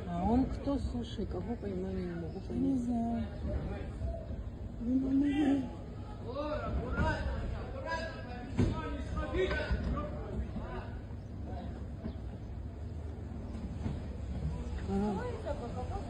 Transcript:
А он кто, слушай, кого поймали, не могу понять. Не знаю. Ага.